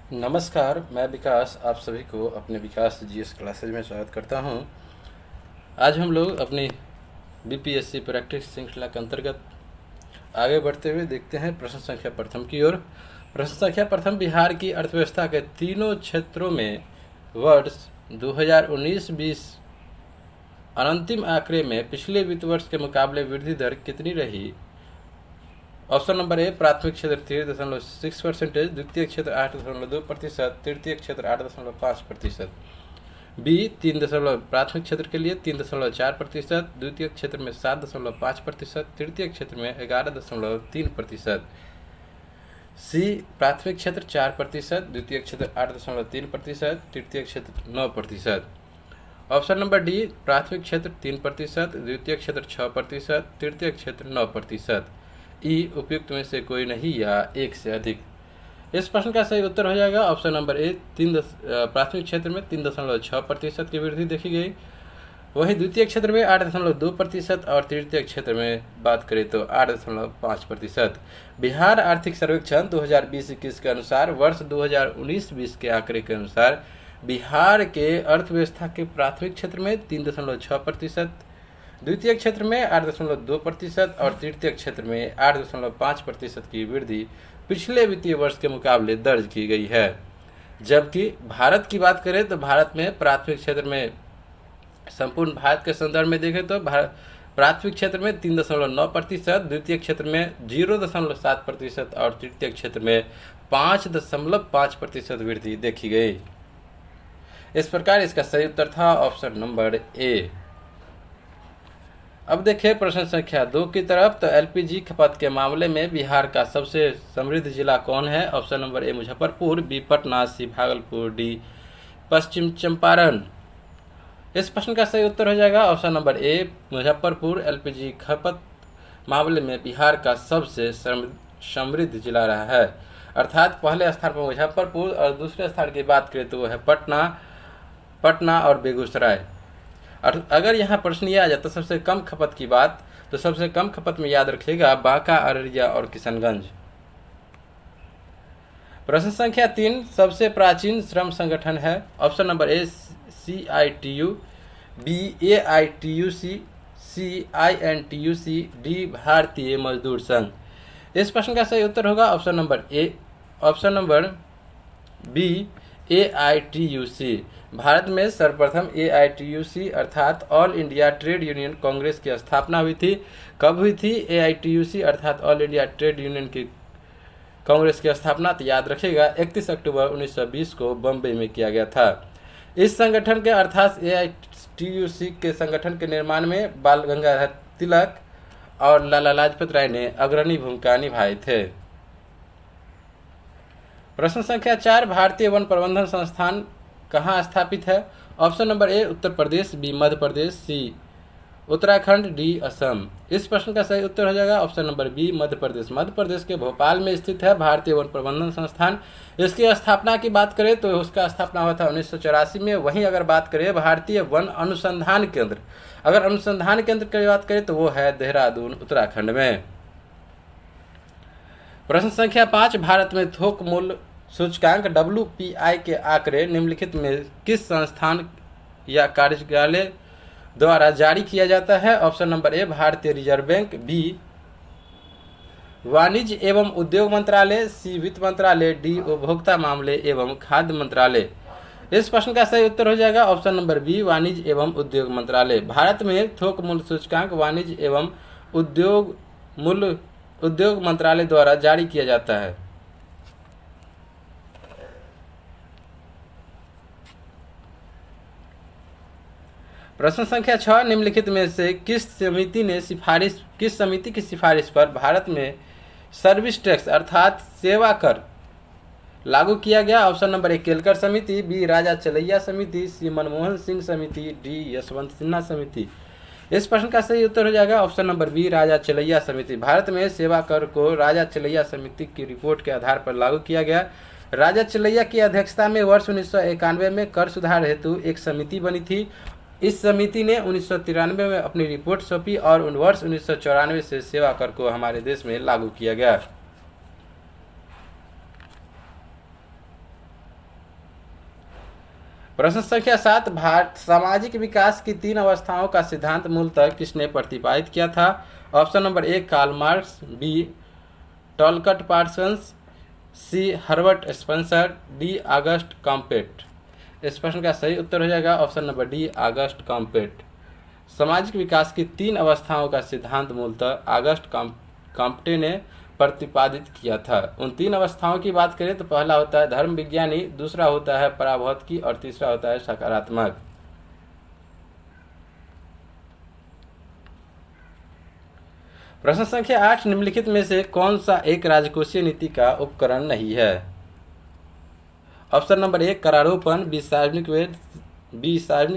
नमस्कार, मैं विकास आप सभी को अपने विकास जीएस क्लासेज में स्वागत करता हूं। आज हम लोग अपनी बीपीएससी प्रैक्टिस श्रृंखला के अंतर्गत आगे बढ़ते हुए देखते हैं प्रश्न संख्या प्रथम की ओर। प्रश्न संख्या प्रथम, बिहार की अर्थव्यवस्था के तीनों क्षेत्रों में वर्ष 2019-20 अंतिम आंकड़े में पिछले वित्त वर्ष के मुकाबले वृद्धि दर कितनी रही? ऑप्शन नंबर ए, प्राथमिक क्षेत्र 3.6%, द्वितीय क्षेत्र 8.2%, तृतीय क्षेत्र 8.5%। बी, प्राथमिक क्षेत्र के लिए 3.4%, द्वितीय क्षेत्र में 7.5%, तृतीय क्षेत्र में 11.3%। सी, प्राथमिक क्षेत्र 4%, द्वितीय क्षेत्र 8.3%, तृतीय क्षेत्र 9%। ऑप्शन नंबर डी, प्राथमिक क्षेत्र 3%, द्वितीय क्षेत्र 6%, तृतीय क्षेत्र 9%। ई, उपयुक्त में से कोई नहीं या एक से अधिक। इस प्रश्न का सही उत्तर हो जाएगा ऑप्शन नंबर ए, प्राथमिक क्षेत्र में 3.6% की वृद्धि देखी गई। वहीं द्वितीय क्षेत्र में 8.2% और तृतीय क्षेत्र में बात करें तो 8.5%। बिहार आर्थिक सर्वेक्षण 2020-21 के अनुसार वर्ष 2019-20 के आंकड़े के अनुसार बिहार के अर्थव्यवस्था के प्राथमिक क्षेत्र में 3.6%, द्वितीय क्षेत्र में 8.2% और तृतीय क्षेत्र में 8.5% की वृद्धि पिछले वित्तीय वर्ष के मुकाबले दर्ज की गई है। जबकि भारत की बात करें तो भारत में प्राथमिक क्षेत्र में संपूर्ण भारत के संदर्भ में देखें तो प्राथमिक क्षेत्र में 3.9%, द्वितीय क्षेत्र में 0.7% और तृतीय क्षेत्र में 5.5% वृद्धि देखी गई। इस प्रकार इसका सही उत्तर था ऑप्शन नंबर ए। अब देखिए प्रश्न संख्या 2 की तरफ। तो एलपीजी खपत के मामले में बिहार का सबसे समृद्ध जिला कौन है? Option number A, Muzaffarpur, B, Patna, C, Bhagalpur, D, Paschim Champaran. इस प्रश्न का सही उत्तर हो जाएगा option number A, Muzaffarpur LPG खपत मामले में बिहार का सबसे समृद्ध जिला रहा है। अर्थात पहले स्थान पर मुजफ्फरपुर और दूसरे स्थान की बात करें तो वो है पटना और बेगूसराय। और अगर यहाँ प्रश्न ये आ जाता सबसे कम खपत की बात, तो सबसे कम खपत में याद रखिएगा बांका, अररिया और किशनगंज। प्रश्न संख्या 3, सबसे प्राचीन श्रम संगठन है? Option number A, CITU, B, AITUC, C, INTUC, D, Bharatiya Mazdoor Sangh. इस प्रश्न का सही उत्तर होगा option number B, AITUC। Bharat में सर्वप्रथम AITUC अर्थात All India Trade Union Congress की स्थापना हुई थी। कब हुई थी AITUC अर्थात ऑल इंडिया ट्रेड यूनियन की कांग्रेस की स्थापना? तो याद रखिएगा 31 अक्टूबर 1920 को बम्बई में किया गया था। इस संगठन के अर्थात AITUC के संगठन के निर्माण में बाल गंगाधर तिलक और लाला लाजपत राय ने अग्रणी भूमिका निभाए थे। प्रश्न संख्या 4, भारतीय वन प्रबंधन संस्थान कहाँ स्थापित है? Option number A, Uttar Pradesh, B, Madhya Pradesh, C, Uttarakhand, D, Assam. इस प्रश्न का सही उत्तर हो जाएगा option number B, Madhya Pradesh. Madhya Pradesh के भोपाल में स्थित है भारतीय वन प्रबंधन संस्थान। इसकी स्थापना की बात करें तो उसका स्थापना हुआ था 1984 में। वहीं अगर बात करें भारतीय वन अनुसंधान केंद्र, अगर अनुसंधान केंद्र की बात करें तो वो है देहरादून, उत्तराखंड में। प्रश्न संख्या 5, भारत में थोक मूल्य सूचकांक WPI के आंकड़े निम्नलिखित में किस संस्थान या कार्यालय द्वारा जारी किया जाता है? ऑप्शन नंबर ए, भारतीय रिजर्व बैंक, बी, वाणिज्य एवं उद्योग मंत्रालय, सी, वित्त मंत्रालय, डी, उपभोक्ता मामले एवं खाद्य मंत्रालय। इस प्रश्न का सही उत्तर हो जाएगा ऑप्शन नंबर बी, वाणिज्य एवं उद्योग मंत्रालय। भारत में थोक मूल्य सूचकांक वाणिज्य एवं उद्योग मंत्रालय द्वारा जारी किया जाता है। प्रश्न संख्या 6, निम्नलिखित में से किस समिति की सिफारिश पर भारत में सर्विस टैक्स अर्थात सेवा कर लागू किया गया? ऑप्शन नंबर ए, केलकर समिति, बी, राजा चलैया समिति, सी, मनमोहन सिंह समिति, डी, यशवंत सिन्हा समिति। इस प्रश्न का सही उत्तर हो जाएगा ऑप्शन नंबर बी, राजा चलैया समिति। भारत में सेवा कर को राजा चलैया समिति की रिपोर्ट के आधार पर लागू किया गया। राजा चलैया की अध्यक्षता में वर्ष 1991 में कर सुधार हेतु एक समिति बनी थी। इस समिति ने 1993 में अपनी रिपोर्ट सौंपी और वर्ष 1994 से सेवा कर को हमारे देश में लागू किया गया। प्रश्न संख्या 7, भारत सामाजिक विकास की 3 अवस्थाओं का सिद्धांत मूलतः किसने प्रतिपादित किया था? Option number A Karl Marx, B Talcott Parsons, C Herbert Spencer, D Auguste Comte. इस प्रश्न का सही उत्तर हो जाएगा option number D Auguste Comte. सामाजिक विकास की 3 अवस्थाओं का सिद्धांत मूलतः ऑगस्ट कॉम्पटे ने प्रतिपादित किया था। उन 3 अवस्थाओं की बात करें तो पहला होता है धर्म विज्ञानी, दूसरा होता है पराभौतिकी और तीसरा होता है सकारात्मक। प्रश्न संख्या 8, निम्नलिखित में से कौन सा एक राजकोषीय नीति का उपकरण नहीं है? ऑप्शन नंबर ए करारोपण, बी सार्वजनिक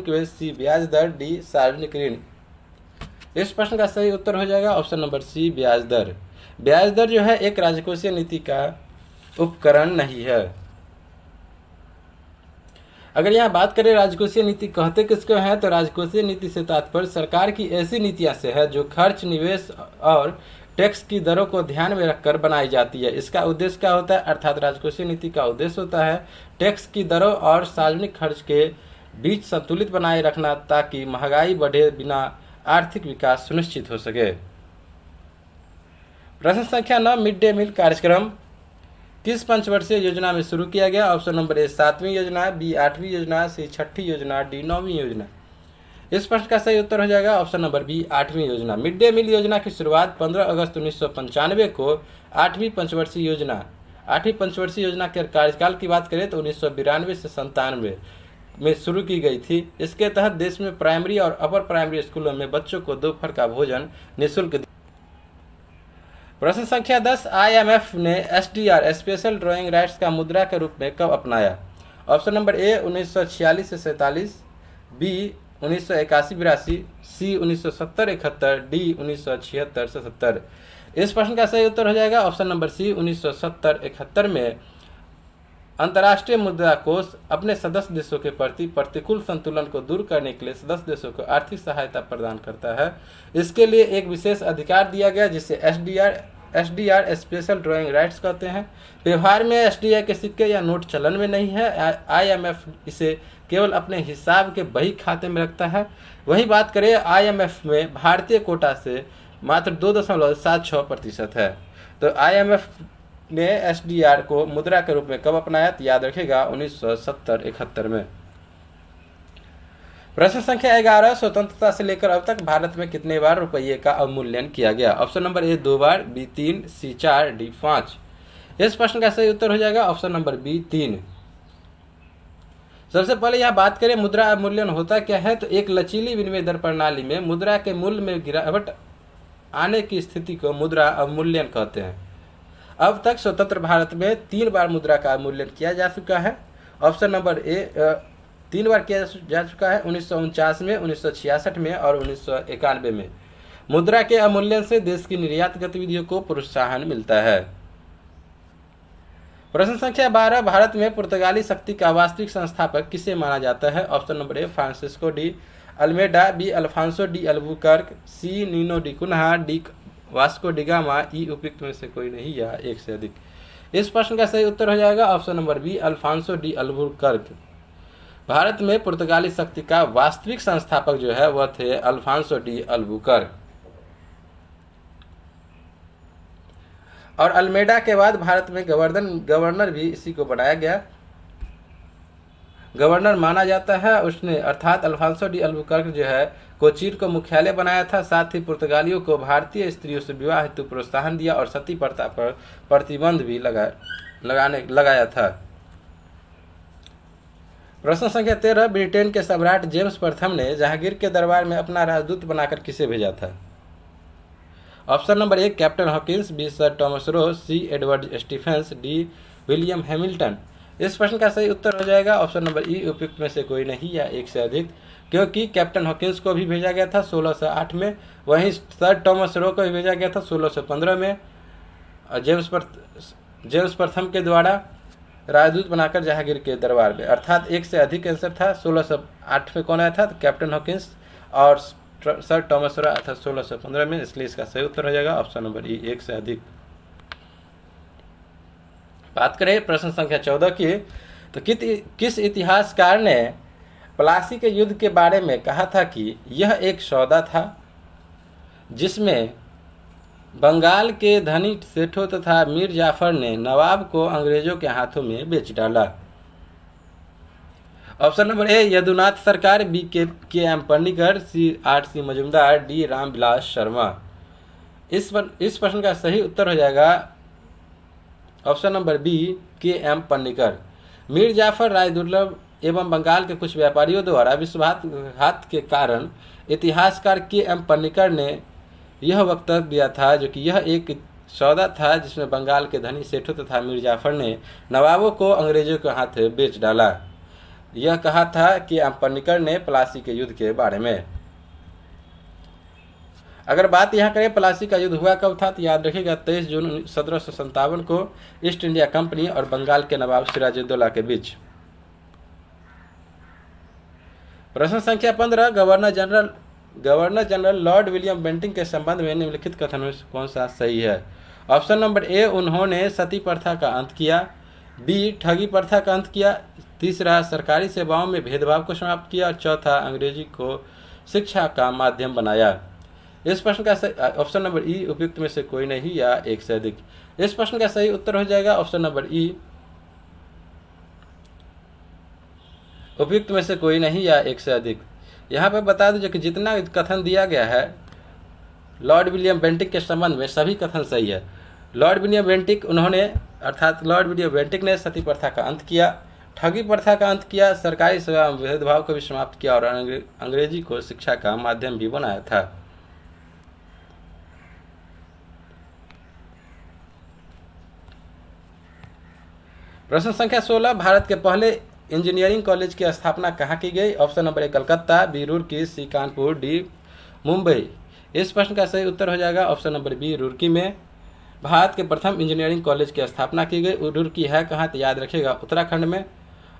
व्यय, सी ब्याज दर, डी सार्वजनिक ऋण। इस प्रश्न का सही उत्तर हो जाएगा ऑप्शन नंबर सी ब्याज दर। ब्याज दर जो है एक राजकोषीय नीति का उपकरण नहीं है। अगर यहाँ बात करें राजकोषीय नीति कहते किसको है, तो राजकोषीय नीति से तात्पर्य सरकार की ऐसी नीतियाँ से है जो खर्च, निवेश और टैक्स की दरों को ध्यान में रखकर बनाई जाती है। इसका उद्देश्य क्या होता है, अर्थात राजकोषीय नीति का उद्देश्य होता है टैक्स की दरों और सार्वजनिक खर्च के बीच संतुलित बनाए रखना, ताकि महंगाई बढ़े बिना आर्थिक विकास सुनिश्चित हो सके। प्रश्न संख्या 9, मिड डे मील कार्यक्रम किस पंचवर्षीय योजना में शुरू किया गया? ऑप्शन नंबर ए 7वीं योजना, बी 8वीं योजना, सी 6ठी योजना, डी 9वीं योजना। इस प्रश्न का सही उत्तर हो जाएगा ऑप्शन नंबर बी 8वीं योजना। मिड डे मील योजना की शुरुआत 15 अगस्त 1995 को 8वीं पंचवर्षीय योजना के कार्यकाल की बात करें तो 1992 से 97 में शुरू की गई थी। इसके तहत देश में प्राइमरी और अपर प्राइमरी स्कूलों में बच्चों को दोपहर का भोजन निःशुल्क। प्रश्न संख्या 10, IMF ने SDR स्पेशल ड्राइंग राइट्स का मुद्रा के रूप में कब अपनाया? ऑप्शन नंबर ए 1946 से 47, बी 1981-82, सी 1970-71, डी 1976 से 70। इस प्रश्न का सही उत्तर हो जाएगा ऑप्शन नंबर सी 1970-71 में अंतर्राष्ट्रीय मुद्रा कोष अपने सदस्य देशों के प्रति प्रतिकूल संतुलन को दूर करने के लिए सदस्य देशों को आर्थिक सहायता प्रदान करता है। इसके लिए एक विशेष अधिकार दिया गया जिसे SDR स्पेशल ड्राइंग राइट्स कहते हैं। व्यवहार में SDR के सिक्के या नोट चलन में नहीं है। IMF इसे केवल अपने हिसाब के बही खाते में रखता है। वही बात करें IMF में भारतीय कोटा से मात्र 2.76% है। तो IMF ने SDR को मुद्रा के रूप में कब अपनाया? तो याद रखेगा 1970-71 में। प्रश्न संख्या 11, स्वतंत्रता से लेकर अब तक भारत में कितने बार रुपये का अवमूल्यन किया गया? ऑप्शन नंबर ए 2 बार, बी 3, सी 4, डी 5। इस प्रश्न का सही उत्तर हो जाएगा ऑप्शन नंबर बी 3। सबसे पहले यह बात करें मुद्रा अवमूल्यन होता क्या है, तो एक लचीली विनिमय दर प्रणाली में मुद्रा के मूल्य में गिरावट आने की स्थिति को मुद्रा अवमूल्यन कहते हैं। अब तक स्वतंत्र भारत में 3 बार मुद्रा का अवमूल्यन किया जा चुका है। ऑप्शन नंबर ए 3 बार किया जा चुका है, 1949 में, 1966 में और 1991 में। मुद्रा के अवमूल्यन से देश की निर्यात गतिविधियों को प्रोत्साहन मिलता है। प्रश्न संख्या 12, भारत में पुर्तगाली शक्ति का वास्तविक संस्थापक किसे माना जाता है? Option number A Francisco de Almeida, B Alfonso de Albuquerque, C Nuno da Cunha, D Vasco da Gama, E उपयुक्त में से कोई नहीं या एक से अधिक। इस प्रश्न का सही उत्तर हो जाएगा option number B Alfonso de Albuquerque. Bharat में पुर्तगाली शक्ति का वास्तविक संस्थापक जो है वह थे अल्फांसो डी अल्बुकर्क। और अल्मेडा के बाद भारत में गवर्नर भी इसी को बनाया गया, गवर्नर माना जाता है उसने, अर्थात अल्फांसो डी अल्बुकर्क जो है कोचीन को मुख्यालय बनाया था। साथ ही पुर्तगालियों को भारतीय स्त्रियों से विवाह हेतु प्रोत्साहन दिया और सती प्रथा पर प्रतिबंध भी लगाया था। प्रश्न संख्या 13, ब्रिटेन के सम्राट जेम्स प्रथम ने जहांगीर के दरबार में अपना राजदूत बनाकर किसे भेजा था? Option number A Captain Hawkins, B Sir Thomas Roe, C Edward Stephens, D William Hamilton. इस प्रश्न का सही उत्तर हो जाएगा ऑप्शन नंबर ई उपयुक्त में से कोई नहीं या एक से अधिक, क्योंकि कैप्टन हॉकिंस को भी भेजा गया था 1608 में, वहीं सर टॉमस रो को भी भेजा गया था 1615 में। जेम्स प्रथम के द्वारा राजदूत बनाकर जहांगीर के दरबार में, अर्थात एक से अधिक आंसर था। 1608 में कौन आया था? तो कैप्टन हॉकिंस, और सर टॉमस रो था 1615 में, इसलिए इसका सही उत्तर हो जाएगा ऑप्शन नंबर ई एक से अधिक। बात करें प्रश्न संख्या 14 की, तो किस इतिहासकार ने प्लासी के युद्ध के बारे में कहा था कि यह एक सौदा था जिसमें बंगाल के धनी सेठों तथा मीर जाफर ने नवाब को अंग्रेजों के हाथों में बेच डाला। ऑप्शन नंबर ए Yadunath Sarkar, B K M Panikkar, C R C Majumdar, D Ramvilas Sharma. इस प्रश्न का सही उत्तर हो जाएगा option number B K M Panikkar. Mir Jafar Rai Durlabh एवं बंगाल के कुछ व्यापारियों द्वारा विश्वासघात के कारण इतिहासकार के एम पन्नीकर ने यह वक्तव्य दिया था जो कि यह एक सौदा था जिसमें बंगाल के धनी सेठों तथा मीर जाफर ने नवाबों को अंग्रेजों के हाथ बेच डाला। यह कहा था कि एम पन्नीकर ने प्लासी के युद्ध के बारे में। अगर बात यहाँ करें प्लासी का युद्ध हुआ कब था, तो याद रखिएगा 23 जून 1757 को ईस्ट इंडिया कंपनी और बंगाल के नवाब सिराजुद्दौला के बीच। प्रश्न संख्या 15, governor general Lord William Bentinck के संबंध में निम्नलिखित कथन में कौन सा सही है। ऑप्शन नंबर ए उन्होंने सती प्रथा का अंत किया, बी ठगी प्रथा का अंत किया, तीसरा सरकारी सेवाओं में भेदभाव को समाप्त किया और चौथा अंग्रेजी को शिक्षा का माध्यम बनाया। इस प्रश्न का ऑप्शन नंबर ई उपयुक्त में से कोई नहीं या एक से अधिक। इस प्रश्न का सही उत्तर हो जाएगा ऑप्शन नंबर ई उपयुक्त में से कोई नहीं या एक से अधिक। यहाँ पर बता दीजिए कि जितना कथन दिया गया है लॉर्ड विलियम बेंटिक के संबंध में सभी कथन सही है। लॉर्ड विलियम बेंटिक ने सती प्रथा का अंत किया, ठगी प्रथा का अंत किया, सरकारी सेवा में भेदभाव को भी समाप्त किया और अंग्रेजी को शिक्षा का माध्यम भी बनाया था। प्रश्न संख्या 16, भारत के पहले इंजीनियरिंग कॉलेज की स्थापना कहाँ की गई। Option number A Calcutta, B Roorkee, C Kanpur, D Mumbai. इस प्रश्न का सही उत्तर हो जाएगा ऑप्शन नंबर बी रुड़की में भारत के प्रथम इंजीनियरिंग कॉलेज की स्थापना की गई। रुड़की है कहाँ, तो याद रखिएगा उत्तराखंड में,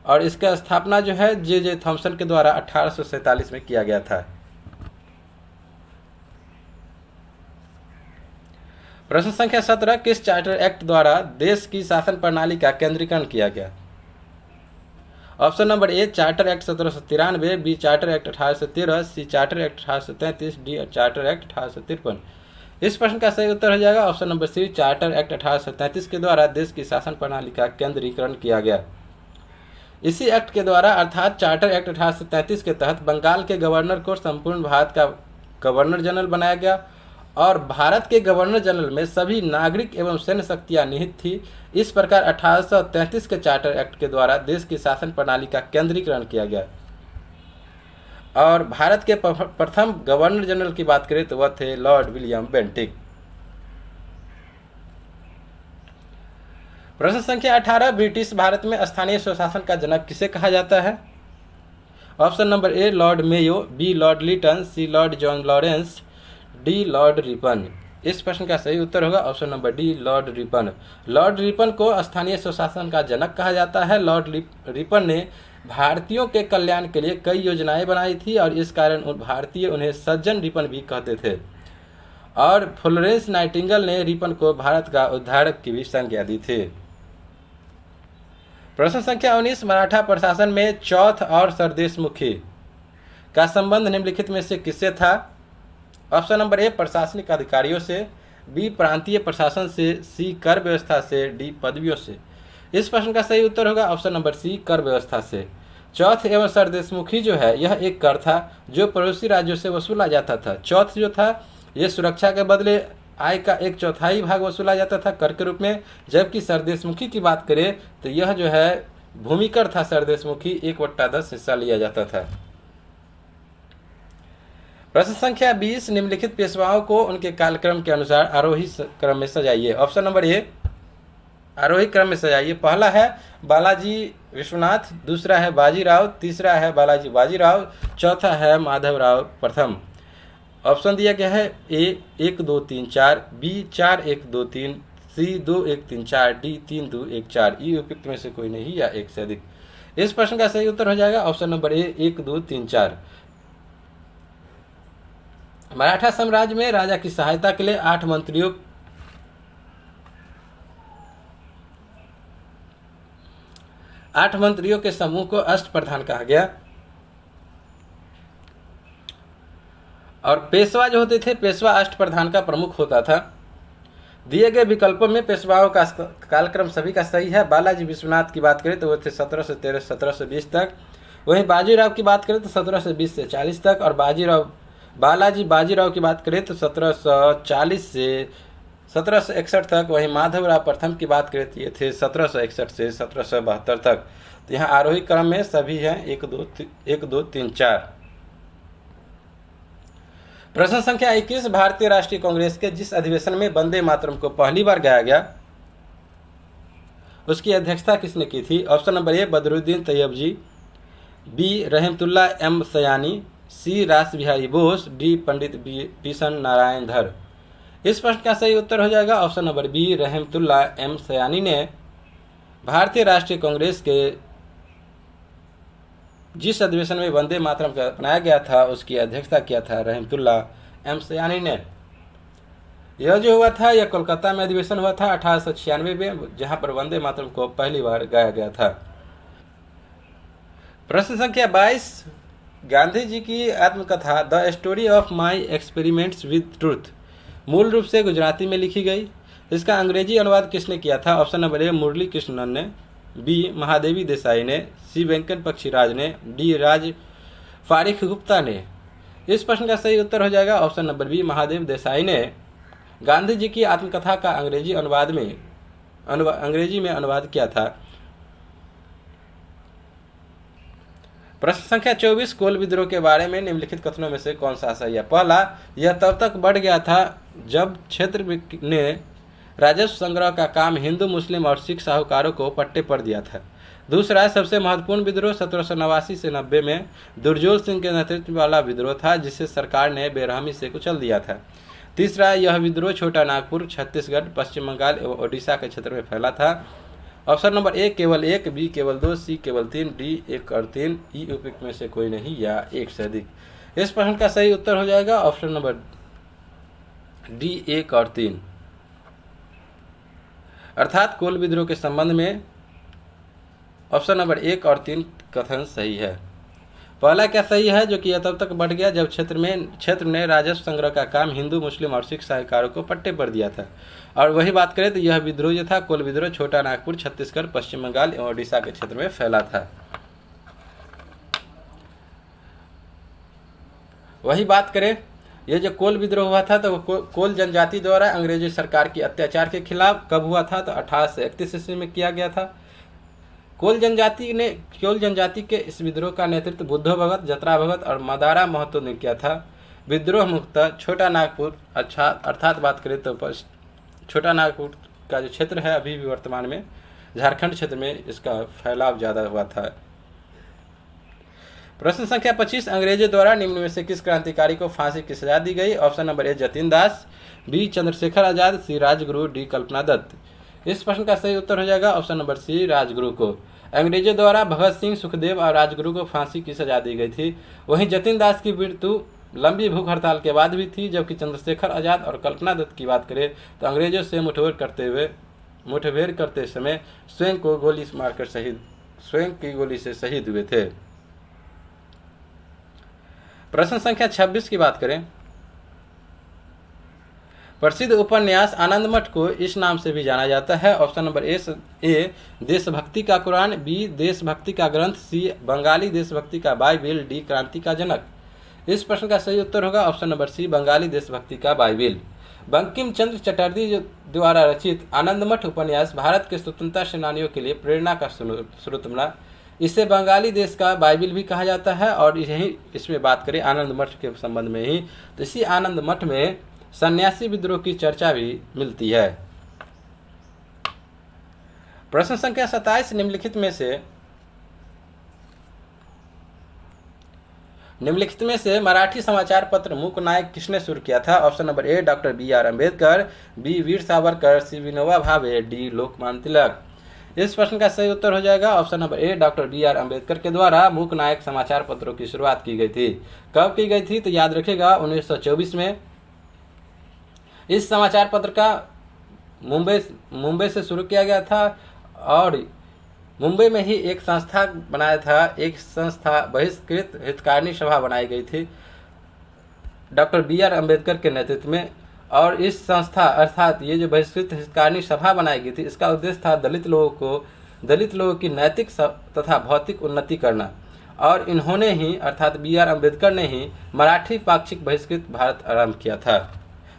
और इसका स्थापना जो है जे थॉमसन के द्वारा 1847 में किया गया था। प्रश्न संख्या 17, किस चार्टर एक्ट द्वारा देश की शासन प्रणाली का केंद्रीकरण किया गया। Option number A charter act 1793, B charter act 1813, C charter act 1833, D charter act 1853। इस प्रश्न का सही उत्तर हो जाएगा option number C charter act 1833 के द्वारा देश की शासन प्रणाली का केंद्रीकरण किया गया। इसी एक्ट के द्वारा अर्थात चार्टर एक्ट 1833 के तहत बंगाल के गवर्नर को संपूर्ण भारत का गवर्नर जनरल बनाया गया और भारत के गवर्नर जनरल में सभी नागरिक एवं सैन्य शक्तियां निहित थी। इस प्रकार 1833 के चार्टर एक्ट के द्वारा देश की शासन प्रणाली का केंद्रीकरण किया गया। और भारत के प्रथम गवर्नर जनरल की बात करें तो वह थे लॉर्ड विलियम बेंटिक। प्रश्न संख्या 18, ब्रिटिश भारत में स्थानीय स्वशासन का जनक किसे कहा जाता है। Option number A Lord Mayo, B Lord Lytton, C Lord John Lawrence, D Lord Ripon. इस प्रश्न का सही उत्तर होगा option number D Lord Ripon. Lord Ripon को स्थानीय स्वशासन का जनक कहा जाता है। लॉर्ड रिपन ने भारतीयों के कल्याण के लिए कई योजनाएं बनाई थी और इस कारण भारतीय उन्हें सज्जन रिपन भी कहते थे। और फ्लोरेंस नाइटिंगेल ने रिपन को भारत का उद्धारक की भी संज्ञा दी थी। प्रश्न संख्या 19, मराठा प्रशासन में चौथ और सरदेशमुखी का संबंध निम्नलिखित में से किससे था। ऑप्शन नंबर ए प्रशासनिक अधिकारियों से, बी प्रांतीय प्रशासन से, सी कर व्यवस्था से, डी पदवियों से। इस प्रश्न का सही उत्तर होगा ऑप्शन नंबर सी कर व्यवस्था से। चौथ एवं सरदेशमुखी जो है यह एक कर था जो पड़ोसी राज्यों से वसूला जाता था। चौथ जो था ये सुरक्षा के बदले आय का 1/4 भाग वसूला जाता था कर के रूप में, जबकि सरदेशमुखी की बात करें तो यह जो है भूमिकर था। सरदेशमुखी 1/10 हिस्सा लिया जाता था। प्रश्न संख्या 20, निम्नलिखित पेशवाओं को उनके कालक्रम के अनुसार आरोही क्रम में सजाइए। ऑप्शन नंबर ए आरोही क्रम में सजाइए। पहला है बालाजी विश्वनाथ, दूसरा है बाजीराव, तीसरा है बालाजी बाजीराव, चौथा है माधवराव प्रथम। ऑप्शन दिया गया है ए 1 2 3 4, बी 4 1 2 3, सी 2 1 3 4, डी 3 2 1 4। ई उपयुक्त में से कोई नहीं या एक से अधिक। इस प्रश्न का सही उत्तर हो जाएगा ऑप्शन नंबर ए 1 2 3 4। मराठा साम्राज्य में राजा की सहायता के लिए 8 मंत्रियों के समूह को अष्टप्रधान कहा गया। और पेशवा जो होते थे, पेशवा अष्टप्रधान का प्रमुख होता था। दिए गए विकल्पों में पेशवाओं का कालक्रम सभी का सही है। बालाजी विश्वनाथ की बात करें तो वो थे 17 से 13 17 से 20 तक। वहीं बाजीराव की बात करें तो 17 से 20 से 40 तक। और बाजीराव की बात करें तो 1740 से 1761 तक। वहीं माधवराव प्रथम की बात करें तो ये थे 1761 से 1772 तक। तो यहाँ आरोही क्रम में सभी हैं 1 2 3 4। प्रश्न संख्या 21, भारतीय राष्ट्रीय कांग्रेस के जिस अधिवेशन में वंदे मातरम को पहली बार गाया गया उसकी अध्यक्षता किसने की थी? Option number A Badruddin Tyabji, B Rahimtulla M Sayani, C Ras Bihari Bose, D Pandit Bishan Narayan Dhar. इस प्रश्न का सही उत्तर हो जाएगा option number B Rahimtulla M Sayani ने भारतीय राष्ट्रीय कांग्रेस के जिस अधिवेशन में वंदे मातरम का अपनाया गया था उसकी अध्यक्षता किया था रहमतुल्ला एम सयानी ने। यह जो हुआ था यह कोलकाता में अधिवेशन हुआ था 1896 में, जहां पर वंदे मातरम को पहली बार गाया गया था। प्रश्न संख्या 22, गांधी जी की आत्मकथा the story of my experiments with truth मूल रूप से गुजराती में लिखी गई। इसका अंग्रेजी अनुवाद किसने किया था? ऑप्शन नंबर ए मुरली कृष्णन ने, बी महादेवी देसाई ने, सी वेंकट पक्षीराज ने, डी राज फारिक गुप्ता ने। इस प्रश्न का सही उत्तर हो जाएगा option number B Mahadev Desai ने गांधी जी की आत्मकथा का अंग्रेजी में अनुवाद किया था। प्रश्न संख्या 24, कोल विद्रोह के बारे में निम्नलिखित कथनों में से कौन सा सही है? पहला, यह तब तक बढ़ गया था जब क्षेत्र ने राजस्व संग्रह का काम हिंदू, मुस्लिम और सिख साहूकारों को पट्टे पर दिया था। दूसरा, सबसे महत्वपूर्ण विद्रोह 1789 से 90 में दुर्जोय सिंह के नेतृत्व वाला विद्रोह था जिसे सरकार ने बेरहमी से कुचल दिया था। तीसरा, यह विद्रोह छोटा नागपुर, छत्तीसगढ़, पश्चिम बंगाल एवं ओडिशा के क्षेत्र में फैला था। ऑप्शन नंबर ए केवल 1, बी केवल 2, सी केवल 3, डी 1 और 3, ई उपयुक्त में से कोई नहीं या 1 से अधिक। इस प्रश्न का सही उत्तर हो जाएगा ऑप्शन नंबर डी 1 और 3, अर्थात कोल विद्रोह के संबंध में ऑप्शन नंबर 1 और 3 कथन सही है। पहला क्या सही है? जो कि यह तब तक बढ़ गया जब क्षेत्र ने राजस्व संग्रह का काम हिंदू, मुस्लिम और सिख साहूकारों को पट्टे पर दिया था। और वही बात करें तो यह विद्रोह जो था कोल विद्रोह छोटा नागपुर, छत्तीसगढ़, पश्चिम बंगाल एवं ओडिशा के क्षेत्र में फैला था। वही बात करें, ये जो कोल विद्रोह हुआ था तो कोल जनजाति द्वारा अंग्रेजी सरकार की अत्याचार के खिलाफ कब हुआ था? तो 1831 ईस्वी में किया गया था। कोल जनजाति के इस विद्रोह का नेतृत्व बुद्धो भगत, जतरा भगत और मदारा महतो ने किया था। विद्रोह मुख्यतः छोटा नागपुर अर्थात बात करें तो छोटा नागपुर का जो क्षेत्र है अभी भी वर्तमान में झारखंड क्षेत्र में इसका फैलाव ज़्यादा हुआ था। प्रश्न संख्या 25, अंग्रेजों द्वारा निम्न में से किस क्रांतिकारी को फांसी की सजा दी गई? Option number A Jatin Das, B Chandrashekhar Azad, C Rajguru, D Kalpana Dutt. इस प्रश्न का सही उत्तर हो जाएगा ऑप्शन नंबर सी राजगुरु को। अंग्रेजों द्वारा भगत सिंह, सुखदेव और राजगुरु को फांसी की सजा दी गई थी। वहीं जतीन दास की मृत्यु लंबी भूख हड़ताल के बाद भी थी, जबकि चंद्रशेखर आजाद और कल्पना दत्त की बात करें तो अंग्रेजों से मुठभेड़ करते समय स्वयं की गोली से शहीद हुए थे। प्रश्न संख्या 26 की बात करें, प्रसिद्ध उपन्यास आनंदमठ को इस नाम से भी जाना जाता है। ऑप्शन नंबर ए देशभक्ति का कुरान, बी देशभक्ति का ग्रंथ, सी बंगाली देशभक्ति का बाइबिल, डी क्रांति का जनक। इस प्रश्न का सही उत्तर होगा ऑप्शन नंबर सी बंगाली देशभक्ति का बाइबिल। बंकिम चंद्र चटर्जी द्वारा रचित आनंदमठ उपन्यास भारत के स्वतंत्रता सेनानियों के लिए प्रेरणा का स्रोत बना। इसे बंगाली देश का बाइबिल भी कहा जाता है। और यही इसमें बात करें आनंद मठ के संबंध में ही तो इसी आनंद मठ में सन्यासी विद्रोह की चर्चा भी मिलती है। प्रश्न संख्या 27, निम्नलिखित में से मराठी समाचार पत्र मूक नायक किसने शुरू किया था? Option number A doctor B R. Ambedkar, B Veer Savarkar, C Vinoba Bhave, D Lokmanya Tilak. इस प्रश्न का सही उत्तर हो जाएगा option number A doctor B R. Ambedkar के द्वारा मूक नायक समाचार पत्रों की शुरुआत की गई थी। कब की गई थी? तो याद रखिएगा 1924 में। इस समाचार पत्र का मुंबई से शुरू किया गया था और मुंबई में ही एक संस्था बनाया था, एक संस्था बहिष्कृत हितकारिणी सभा बनाई गई थी। Doctor B R. अम्बेडकर के नेतृत्व में। और इस संस्था अर्थात ये जो बहिष्कृत हितकारिणी सभा बनाई गई थी, इसका उद्देश्य था दलित लोगों की नैतिक तथा भौतिक उन्नति करना। और इन्होंने ही अर्थात बी.आर. अम्बेडकर ने ही मराठी पाक्षिक बहिष्कृत भारत आरंभ किया था।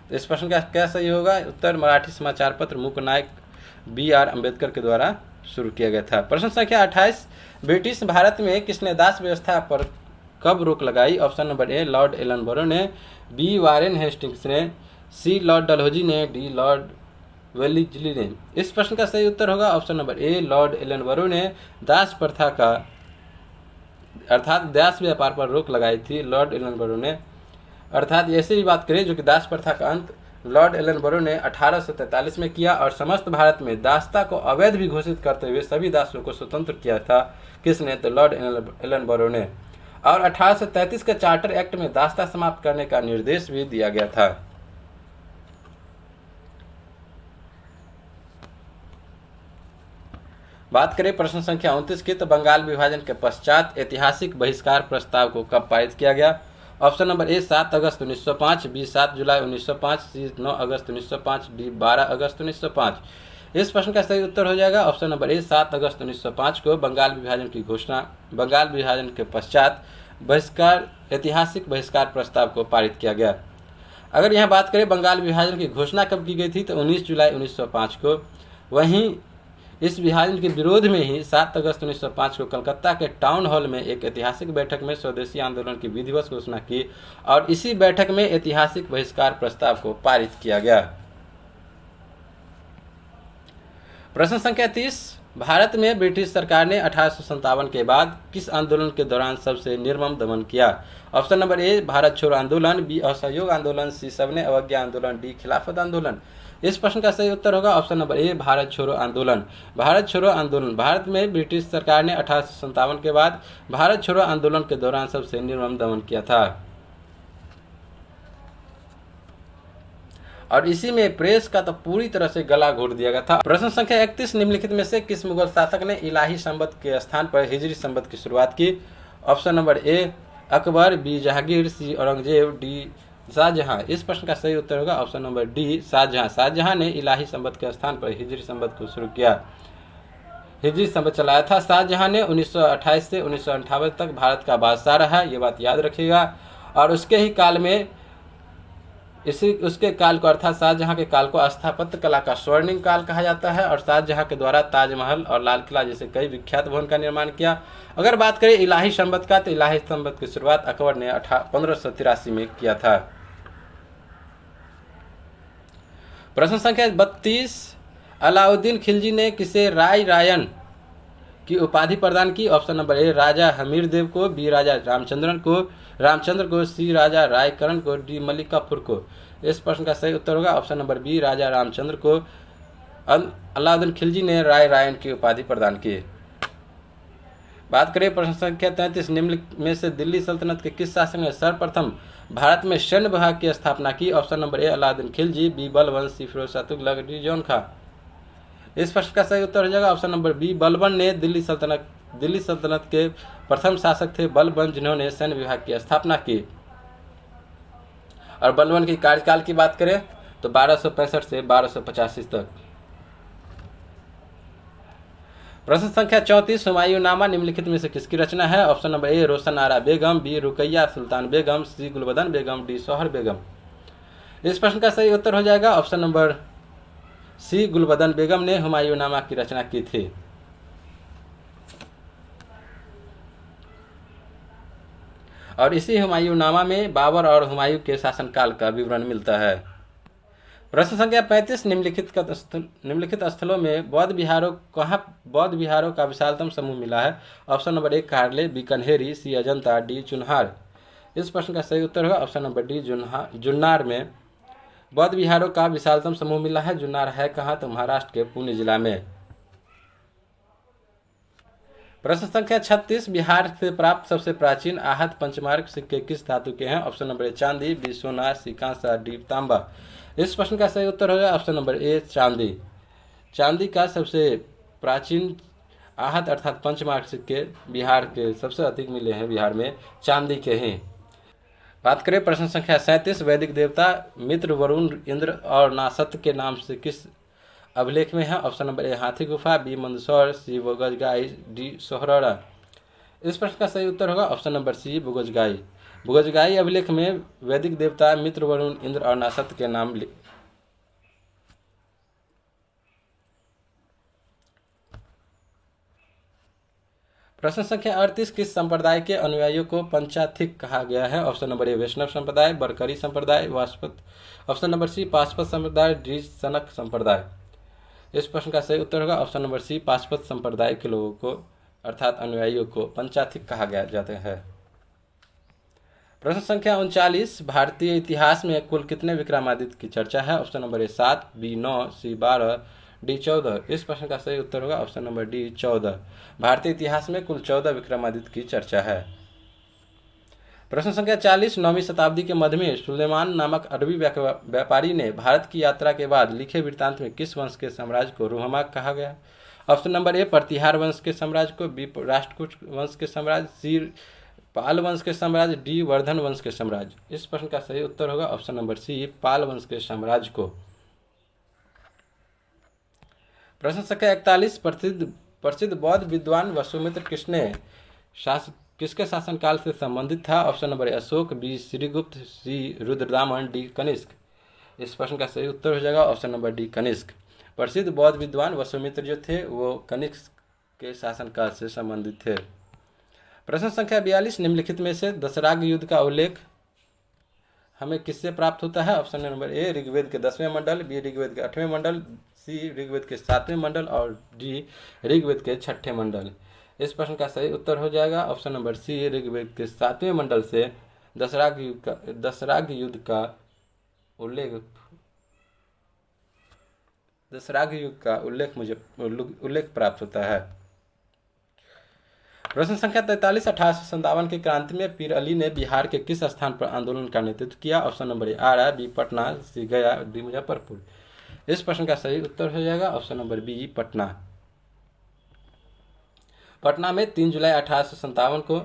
तो इस प्रश्न का क्या सही होगा? उत्तर मराठी समाचार पत्र मूकनायक बी.आर. अम्बेडकर के द्वारा शुरू किया गया था। प्रश्न संख्या 28, ब्रिटिश भारत में किसने दास व्यवस्था पर कब रोक लगाई? Option number A Lord Ellenborough ने, बी वारेन हेस्टिंग्स ने, सी लॉर्ड डलहौजी ने, डी लॉर्ड वेलिस्ली ने। इस प्रश्न का सही उत्तर होगा option number A Lord Ellenborough ने दास प्रथा का अर्थात दास व्यापार पर रोक लगाई थी लॉर्ड एलनबरो ने। अर्थात ऐसे ही बात करें जो कि दास प्रथा का अंत लॉर्ड एलनबरो ने 1843 में किया और समस्त भारत में दासता को अवैध भी घोषित करते हुए सभी दासों को स्वतंत्र किया था। किसने? तो लॉर्ड एलनबरो ने। और 1833 के चार्टर एक्ट में दासता समाप्त करने का निर्देश भी दिया गया था। बात करें प्रश्न संख्या 29 की, तो बंगाल विभाजन के पश्चात ऐतिहासिक बहिष्कार प्रस्ताव को कब पारित किया गया? ऑप्शन नंबर ए 7 अगस्त 1905, बी 7 जुलाई 1905, सी 9 अगस्त 1905, डी 12 अगस्त 1905। इस प्रश्न का सही उत्तर हो जाएगा ऑप्शन नंबर ए 7 अगस्त 1905 को बंगाल विभाजन के पश्चात ऐतिहासिक बहिष्कार प्रस्ताव को पारित किया गया। अगर यहाँ बात करें बंगाल विभाजन की घोषणा कब की गई थी, तो 19 जुलाई 1905 को। वहीं इस विभाजन के विरोध में ही 7 अगस्त 1905 को कलकत्ता के टाउन हॉल में एक ऐतिहासिक बैठक में स्वदेशी आंदोलन की विधिवत घोषणा की और इसी बैठक में ऐतिहासिक बहिष्कार प्रस्ताव को पारित किया गया। प्रश्न संख्या 30, भारत में ब्रिटिश सरकार ने 1857 के बाद किस आंदोलन के दौरान सबसे निर्मम दमन किया? ऑप्शन नंबर ए भारत छोड़ो आंदोलन, बी असहयोग आंदोलन, सी सबने अवज्ञा आंदोलन, डी खिलाफत आंदोलन। इस प्रश्न का सही उत्तर होगा ऑप्शन नंबर ए भारत छोड़ो आंदोलन। भारत छोड़ो आंदोलन भारत में ब्रिटिश सरकार ने 1857 के बाद भारत छोड़ो आंदोलन के दौरान सबसे निर्मम दमन किया था और इसी में प्रेस का तो पूरी तरह से गला घोट दिया गया था। प्रश्न संख्या 31, निम्नलिखित में से किस मुगल शासक ने इलाही संबत के स्थान पर हिजरी संबत की शुरुआत की? Option number A Akbar, B Jahangir, C Aurangzeb, D Shahjahan. इस प्रश्न का सही उत्तर होगा option number D Shahjahan. Shahjahan ने इलाही संबत के स्थान पर हिजरी संबत को शुरू किया, हिजरी संबत चलाया था। शाहजहां ने 1928 से 1958 तक भारत का बादशाह रहा, ये बात याद रखिएगा। और उसके ही काल में उसके काल को अर्थात शाहजहां के काल को स्थापत्य कला का स्वर्णिम काल कहा जाता है और शाहजहां के द्वारा ताजमहल और लाल किला जैसे कई विख्यात भवन का निर्माण किया। अगर बात करें इलाही संबत का, तो इलाही संबत की शुरुआत अकबर ने 1583 में किया था। प्रश्न संख्या 32, अलाउद्दीन खिलजी ने किसे राय रायन की उपाधि प्रदान की? ऑप्शन नंबर ए राजा हमीर देव को, बी राजा रामचंद्र को, सी राजा रायकरण को, डी मलिक काफूर को। इस प्रश्न का सही उत्तर होगा ऑप्शन नंबर बी राजा रामचंद्र को अलाउद्दीन खिलजी ने राय रायन की उपाधि प्रदान की। बात करें प्रश्न संख्या 33, निम्न में से दिल्ली सल्तनत के किस शासक ने सर्वप्रथम भारत में सैन्य विभाग की स्थापना की? Option number A Alauddin Khilji, B Balban, C Firoz Shah Tughlaq, D Jauna Khan. इस प्रश्न का सही उत्तर हो जाएगा ऑप्शन नंबर बी बलबन ने दिल्ली सल्तनत के प्रथम शासक थे बलबन, जिन्होंने सैन्य विभाग की स्थापना की। और बलबन की कार्यकाल की बात करें तो 1265 से 1285 तक। प्रश्न संख्या 34, हुमायूंनामा निम्नलिखित में से किसकी रचना है? Option number A Roshan Ara Begum, B Ruqaiya Sultan Begum, C Gulbadan Begum, D Sohar Begum. इस प्रश्न का सही उत्तर हो जाएगा option number C Gulbadan Begum ने हुमायूंनामा की रचना की थी। और इसी हुमायूंनामा में बाबर और हुमायूं के शासनकाल का विवरण मिलता है। प्रश्न संख्या 35, निम्नलिखित स्थलों में बौद्ध विहारों का विशालतम समूह मिला है? Option number A Karle, B Kanheri, C Ajanta, D Chunar. इस प्रश्न का सही उत्तर होगा ऑप्शन नंबर डी जुन्नार में बौद्ध विहारों का विशालतम समूह मिला है। जुन्नार है कहाँ? तो महाराष्ट्र के पुणे जिला में। प्रश्न संख्या 36, बिहार से प्राप्त सबसे प्राचीन आहत पंचमार्क सिक्के किस धातु के हैं? ऑप्शन नंबर ए चांदी, बी सोना, सी कांसा, डी तांबा। इस प्रश्न का सही उत्तर होगा ऑप्शन नंबर ए चांदी। चांदी का सबसे प्राचीन आहत अर्थात पंचमार्क सिक्के बिहार के सबसे अधिक मिले हैं, बिहार में चांदी के हैं। बात करें प्रश्न संख्या 37, वैदिक देवता मित्र, वरुण, इंद्र और नासत के नाम से किस अभिलेख में है? ऑप्शन नंबर ए हाथी गुफा, बी मंदसौर, सी बुगजगाई, डी सोहरौरा। इस प्रश्न का सही उत्तर होगा ऑप्शन नंबर सी बुगजगाई। बुगजगाई अभिलेख में वैदिक देवता मित्र, वरुण, इंद्र और नासत के नाम प्रश्न संख्या 38, किस संप्रदाय के अनुयायियों को पंचाथिक कहा गया है? ऑप्शन नंबर ए वैष्णव संप्रदाय, बरकरी संप्रदाय, वास्पत, ऑप्शन नंबर सी पाशपत संप्रदाय, डी सनक संप्रदाय। इस प्रश्न का सही उत्तर होगा ऑप्शन नंबर सी पाशपत संप्रदाय के लोगों को अर्थात अनुयायियों को पंचाथिक कहा गया जाता है। प्रश्न संख्या 39, भारतीय इतिहास में कुल कितने विक्रमादित्य की चर्चा है? Option number A 7, B 9, C 12, D 14। इस प्रश्न का सही उत्तर होगा ऑप्शन नंबर डी 14। भारतीय इतिहास में कुल 14 विक्रमादित्य की चर्चा है। प्रश्न संख्या 40, 9वीं शताब्दी के मध्य में सुलेमान नामक अरबी व्यापारी ने भारत की यात्रा के बाद लिखे वृत्तांत में किस वंश के साम्राज्य को रुहमा कहा गया? ऑप्शन नंबर ए प्रतिहार वंश के साम्राज्य को, बी राष्ट्रकूट वंश के साम्राज्य, सी पाल वंश के साम्राज्य, डी वर्धन वंश के साम्राज्य। इस प्रश्न का सही उत्तर होगा ऑप्शन नंबर सी पाल वंश के साम्राज्य को। प्रश्न संख्या 41, प्रसिद्ध बौद्ध विद्वान वसुमित्र किसके शासनकाल से संबंधित था? Option number A Ashoka, B Srigupta, C Rudradaman, D Kanishka. इस प्रश्न का सही उत्तर हो जाएगा ऑप्शन नंबर डी कनिष्क। प्रसिद्ध बौद्ध विद्वान वसुमित्र जो थे वो कनिष्क के शासनकाल से संबंधित थे। प्रश्न संख्या 42, निम्नलिखित में से दशराग युद्ध का उल्लेख हमें किससे प्राप्त होता है? ऑप्शन नंबर ए ऋग्वेद के 10वें मंडल, बी ऋग्वेद के 8वें मंडल, सी ऋग्वेद के 7वें मंडल और डी ऋग्वेद के 6ठे मंडल। इस प्रश्न का सही उत्तर हो जाएगा ऑप्शन नंबर सी ऋग्वेद के 7वें मंडल से दशराग युद्ध का उल्लेख प्राप्त होता है। प्रश्न संख्या 43, 1857 की क्रांति में पीर अली ने बिहार के किस स्थान पर आंदोलन का नेतृत्व किया? Option number A Arrah, B Patna, C Gaya, D Muzaffarpur. इस प्रश्न का सही उत्तर हो जाएगा option number B Patna. Patna में 3 जुलाई 1857 को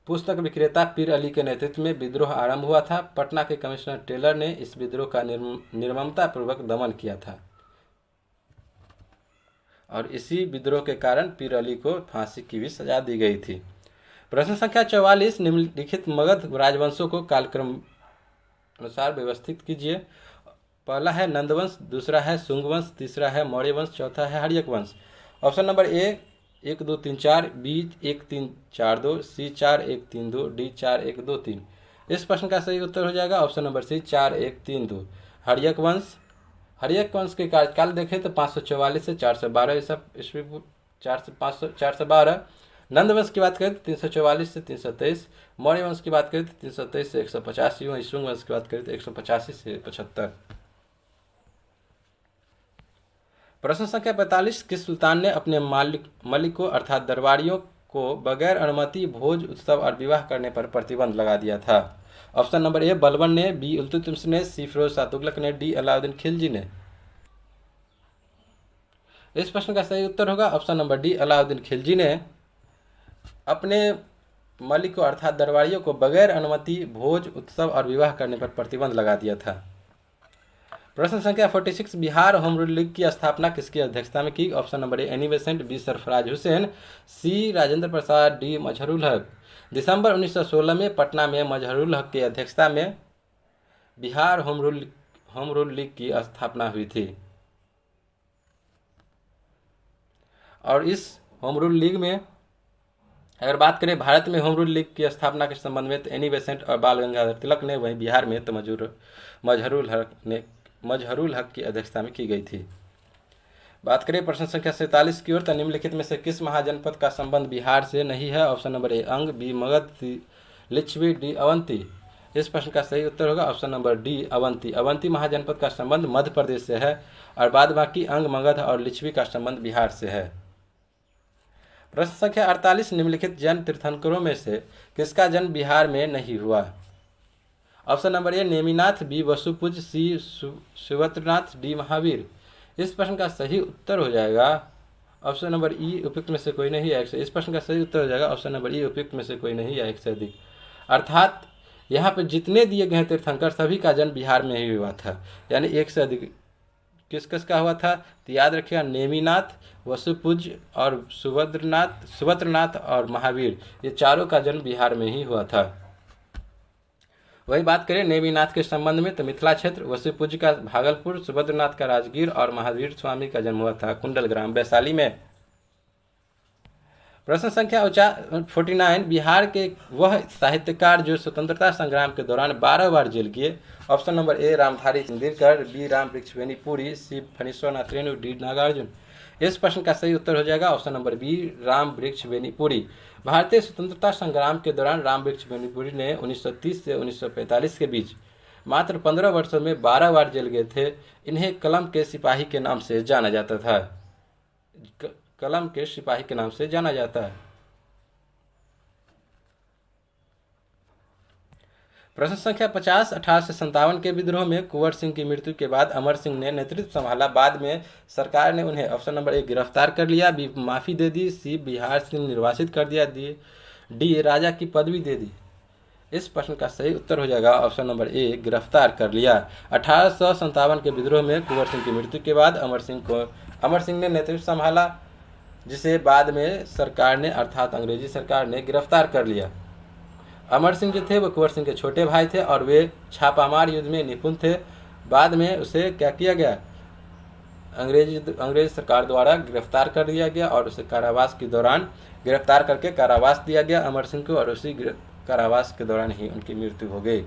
पुस्तक विक्रेता पीर अली के नेतृत्व में विद्रोह आरंभ हुआ था। पटना के कमिश्नर टेलर ने इस विद्रोह का निर्ममतापूर्वक दमन किया था और इसी विद्रोह के कारण पीर अली को फांसी की भी सजा दी गई थी। प्रश्न संख्या 44, निम्नलिखित मगध राजवंशों को कालक्रम अनुसार व्यवस्थित कीजिए। पहला है नंदवंश, दूसरा है शुंग वंश, तीसरा है मौर्य वंश, चौथा है हर्यक वंश। Option number A 1 2 3 4, B 1 3 4 2, C 4 1 3 2, D 4 1 2 3। इस प्रश्न का सही उत्तर हो जाएगा ऑप्शन नंबर सी 4 1 3 2 हर्यक वंश। हर्यक वंश के कार्यकाल देखें तो 544 से 412 ईस्वी पूर्व, 412। नंद वंश की बात करें तो 344 से 323, मौर्य वंश की बात करें तो 323 से 185, वहीं शुंग वंश की बात करें तो 185 से 75। प्रश्न संख्या 45, किस सुल्तान ने अपने मलिकों अर्थात दरबारियों को बगैर अनुमति भोज, उत्सव और विवाह करने पर प्रतिबंध लगा दिया था? ऑप्शन नंबर ए बलबन ने, बी इल्तुतमिश ने, सी फिरोज शाह तुगलक ने, डी अलाउद्दीन खिलजी ने। इस प्रश्न का सही उत्तर होगा option number D Alauddin Khilji ने अपने मलिकों अर्थात दरबारियों को बगैर अनुमति भोज, उत्सव और विवाह करने पर प्रतिबंध लगा दिया था। प्रश्न संख्या 46, बिहार होम रूल लीग की स्थापना किसकी अध्यक्षता में की? Option number A Annie Besant, B Sarfaraz Hussain, C Rajendra Prasad, D Mazharul Haque. दिसंबर 1916 में पटना में मजहरुल हक की अध्यक्षता में बिहार होम रूल लीग की स्थापना हुई थी और इस होम रूल लीग में अगर बात करें भारत में होम रूल लीग की स्थापना के संबंध में तो एनी बेसेंट और बाल गंगाधर तिलक ने, वहीं बिहार में तो मजहरुल हक की अध्यक्षता में की गई थी। बात करें प्रश्न संख्या 47 की ओर, तो निम्नलिखित में से किस महाजनपद का संबंध बिहार से नहीं है? Option number A Anga, B Magadha, C Lichchhavi, D Avanti. इस प्रश्न का सही उत्तर होगा option number D Avanti. Avanti महाजनपद का संबंध मध्य प्रदेश से है और बाद बाकी अंग, मगध और लिच्छवी का संबंध बिहार से है। प्रश्न संख्या 48, निम्नलिखित जैन तीर्थंकरों में से किसका जन्म बिहार में नहीं हुआ? Option number A Neminath, B Vasupujya, C Suvratnath, D Mahavir. इस प्रश्न का सही उत्तर हो जाएगा ऑप्शन नंबर ई उपयुक्त में से कोई नहीं या एक से। इस प्रश्न का सही उत्तर हो जाएगा ऑप्शन नंबर ई उपयुक्त में से कोई नहीं या एक से अधिक। अर्थात यहाँ पे जितने दिए गए तीर्थंकर सभी का जन्म बिहार में ही हुआ था, यानी एक से अधिक किस किस का हुआ था। तो याद रखिएगा, नेमिनाथ, वसुपूज्य और सुभद्रनाथ और महावीर, ये चारों का जन्म बिहार में ही हुआ था। वही बात करें नेमिनाथ के संबंध में, तो मिथिला क्षेत्र, वसुपूज्य का भागलपुर, सुभद्रनाथ का राजगीर और महावीर स्वामी का जन्म हुआ था कुंडल ग्राम वैशाली में। प्रश्न संख्या 49, बिहार के वह साहित्यकार जो स्वतंत्रता संग्राम के दौरान 12 बार जेल किए। Option number A Ramdhari Singh, B Ram Vriksh Benipuri, C Phanishwarnath Renu, D Nagarjun. इस प्रश्न का सही उत्तर हो जाएगा option number B Ram Vriksh Benipuri. भारतीय स्वतंत्रता संग्राम के दौरान राम वृक्ष बेनीपुरी ने 1930 से 1945 के बीच मात्र 15 वर्षों में 12 बार जेल गए थे। इन्हें कलम के सिपाही के नाम से जाना जाता था। कलम के सिपाही के नाम से जाना जाता है। प्रश्न संख्या 50, 1857 के विद्रोह में कुंवर सिंह की मृत्यु के बाद अमर सिंह ने नेतृत्व संभाला। बाद में सरकार ने उन्हें ऑप्शन नंबर ए गिरफ्तार कर लिया, बी माफी दे दी, सी बिहार से निर्वासित कर दिया, डी राजा की पदवी दे दी। इस प्रश्न का सही उत्तर हो जाएगा ऑप्शन नंबर ए गिरफ्तार कर लिया। 1857 के विद्रोह में कुंवर सिंह की मृत्यु के बाद अमर सिंह ने नेतृत्व संभाला, जिसे बाद में सरकार ने अर्थात अंग्रेजी सरकार ने गिरफ्तार कर लिया। अमर सिंह जो थे वो कुंवर सिंह के छोटे भाई थे और वे छापामार युद्ध में निपुण थे। बाद में उसे क्या किया गया, अंग्रेज सरकार द्वारा गिरफ्तार कर दिया गया और उसे कारावास के दौरान गिरफ्तार करके कारावास दिया गया अमर सिंह को, और उसी कारावास के दौरान ही उनकी मृत्यु हो गई।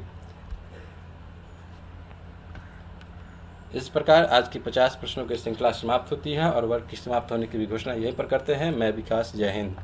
इस प्रकार आज की 50 प्रश्नों की श्रृंखला समाप्त होती है और वर्ग की समाप्त होने की भी घोषणा यहीं पर करते हैं। मैं विकास, जय हिंद।